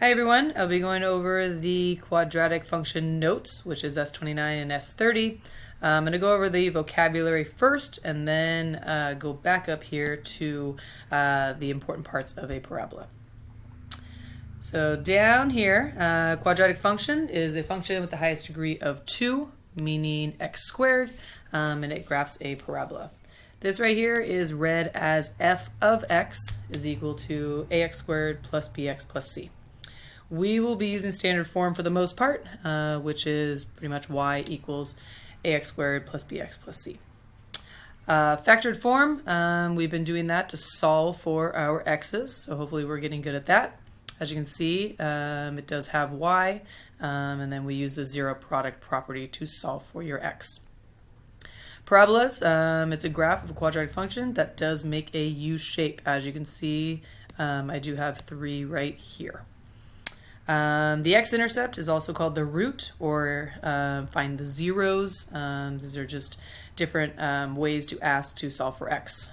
Hi everyone, I'll be going over the quadratic function notes, which is S29 and S30. I'm going to go over the vocabulary first and then go back up here to the important parts of a parabola. So down here, quadratic function is a function with the highest degree of 2, meaning x squared, and it graphs a parabola. This right here is read as f of x is equal to ax squared plus bx plus c. We will be using standard form for the most part, which is pretty much y equals ax squared plus bx plus c. Factored form, we've been doing that to solve for our x's, so hopefully we're getting good at that. As you can see, it does have y, and then we use the zero product property to solve for your x. Parabolas, it's a graph of a quadratic function that does make a U shape. As you can see, I do have 3 right here. The x-intercept is also called the root, or find the zeros. These are just different ways to ask to solve for x.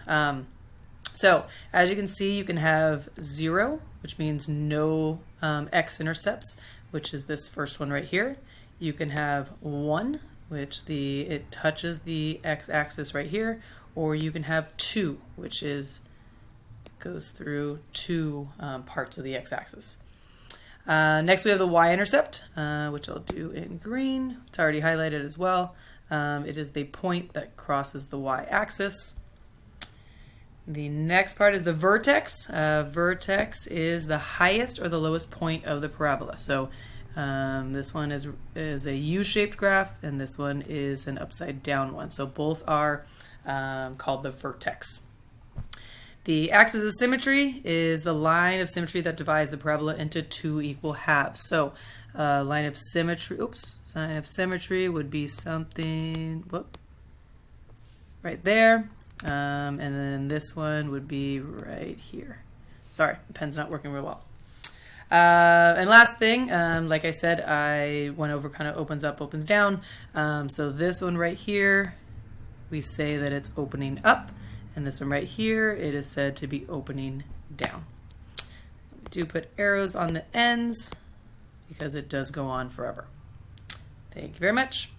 So as you can see, you can have 0, which means no x-intercepts, which is this first one right here. You can have 1, which it touches the x-axis right here, or you can have 2, which goes through 2 parts of the x-axis. Next we have the y-intercept, which I'll do in green. It's already highlighted as well. It is the point that crosses the y-axis. The next part is the vertex. Vertex is the highest or the lowest point of the parabola. So this one is a U-shaped graph, and this one is an upside down one. So both are called the vertex. The axis of symmetry is the line of symmetry that divides the parabola into 2 equal halves. So line of symmetry would be something right there, and then this one would be right here. Sorry, the pen's not working real well. And last thing, like I said, I went over kind of opens up, opens down. So this one right here, we say that it's opening up. And this one right here, it is said to be opening down. We do put arrows on the ends because it does go on forever. Thank you very much.